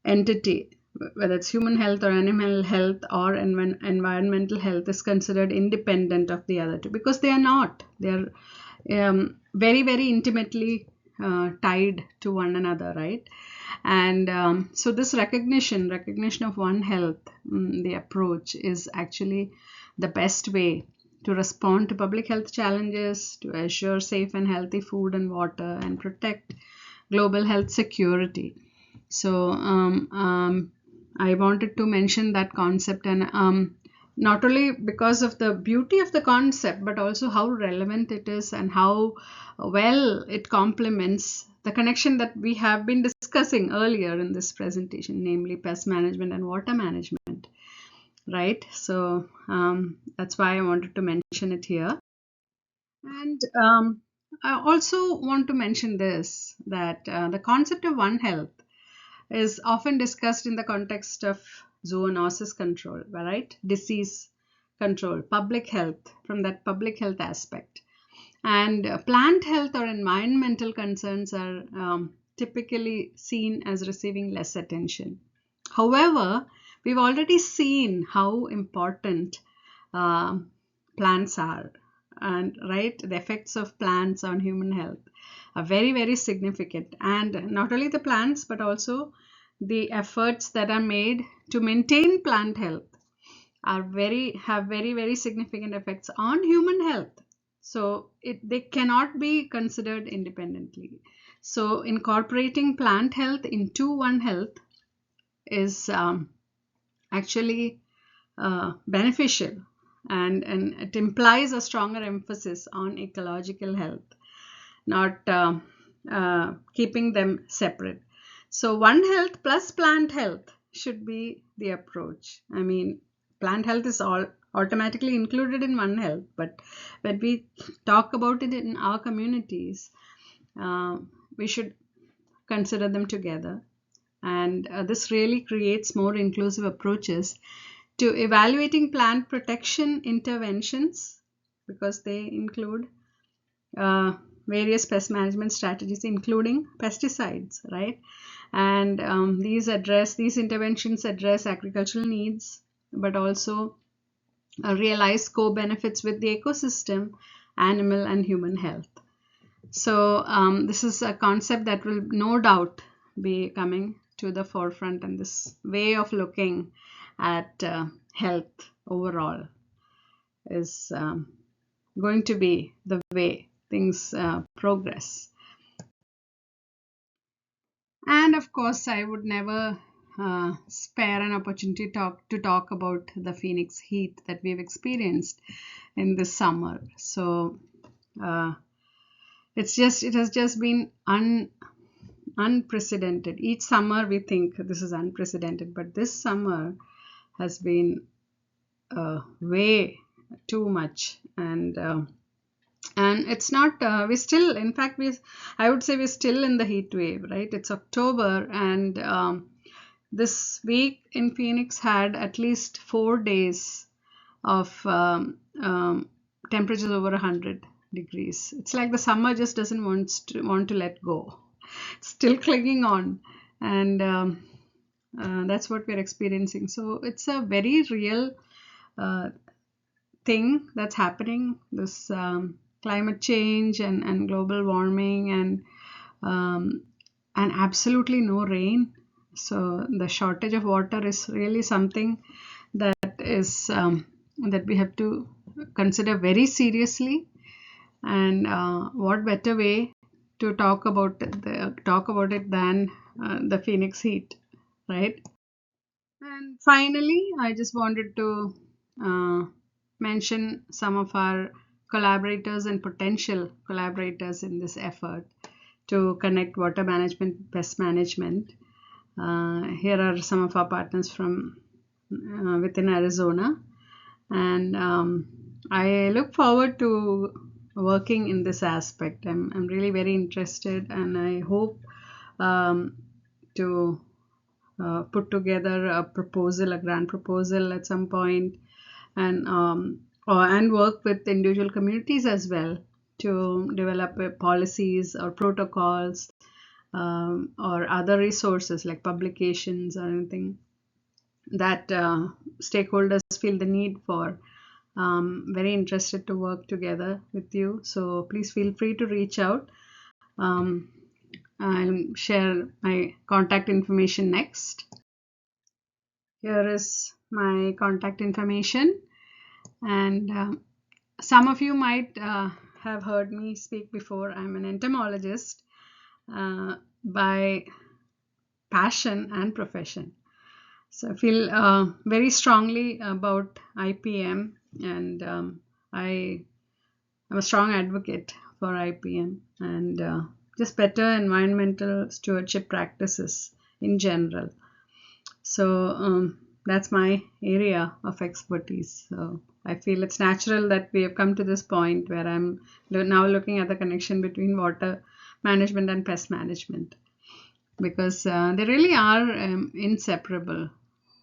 entity, whether it's human health or animal health or environmental health, is considered independent of the other two, because they are not. They are very, very intimately tied to one another, right? And so this recognition of One Health, the approach, is actually the best way to respond to public health challenges, to assure safe and healthy food and water, and protect global health security. So I wanted to mention that concept, and not only because of the beauty of the concept, but also how relevant it is and how well it complements the connection that we have been discussing earlier in this presentation, namely pest management and water management, right? So that's why I wanted to mention it here. And I also want to mention this, that the concept of One Health is often discussed in the context of zoonosis control, right? Disease control, public health, from that public health aspect. And plant health or environmental concerns are typically seen as receiving less attention. However, we've already seen how important plants are, and right, the effects of plants on human health are very, very significant. And not only the plants, but also the efforts that are made to maintain plant health have very, very significant effects on human health. So they cannot be considered independently. So incorporating plant health into One Health is actually beneficial, and it implies a stronger emphasis on ecological health, not keeping them separate. So One Health plus plant health should be the approach. I mean, plant health is all automatically included in One Health, but when we talk about it in our communities, we should consider them together. And this really creates more inclusive approaches to evaluating plant protection interventions, because they include various pest management strategies, including pesticides, right? And these interventions address agricultural needs, but also realize co-benefits with the ecosystem, animal and human health. So this is a concept that will no doubt be coming to the forefront, and this way of looking at health overall is going to be the way things progress. And of course, I would never spare an opportunity to talk about the Phoenix heat that we've experienced in this summer. So it has just been unprecedented. Each summer we think this is unprecedented, but this summer has been way too much. And it's not, I would say we're still in the heat wave, right? It's October, and this week in Phoenix had at least 4 days of temperatures over 100 degrees. It's like the summer just doesn't want to let go. It's still clinging on, and that's what we're experiencing. So it's a very real thing that's happening, this climate change and global warming, and absolutely no rain. So the shortage of water is really something that is that we have to consider very seriously. And what better way to talk about it than the Phoenix heat, right? And finally, I just wanted to mention some of our collaborators and potential collaborators in this effort to connect water management, pest management. Here are some of our partners from within Arizona, and I look forward to working in this aspect. I'm really very interested, and I hope to put together a proposal, a grant proposal at some point, and work with individual communities as well to develop policies or protocols or other resources like publications or anything that stakeholders feel the need for. Very interested to work together with you, so please feel free to reach out. I'll share my contact information next. Here is my contact information, and some of you might have heard me speak before. I'm an entomologist by passion and profession. So I feel very strongly about IPM, and I am a strong advocate for IPM and just better environmental stewardship practices in general. So that's my area of expertise. So I feel it's natural that we have come to this point where I'm now looking at the connection between water management and pest management, because they really are inseparable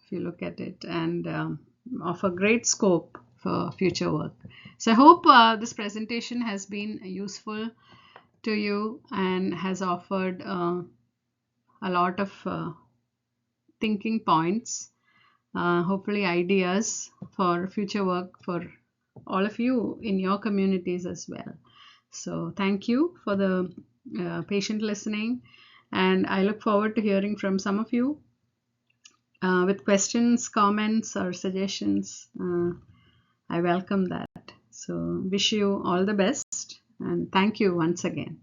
if you look at it, and offer great scope for future work. So I hope this presentation has been useful to you and has offered a lot of thinking points, hopefully ideas for future work for all of you in your communities as well. So thank you for the patient listening, and I look forward to hearing from some of you with questions, comments, or suggestions. I welcome that. So wish you all the best, and thank you once again.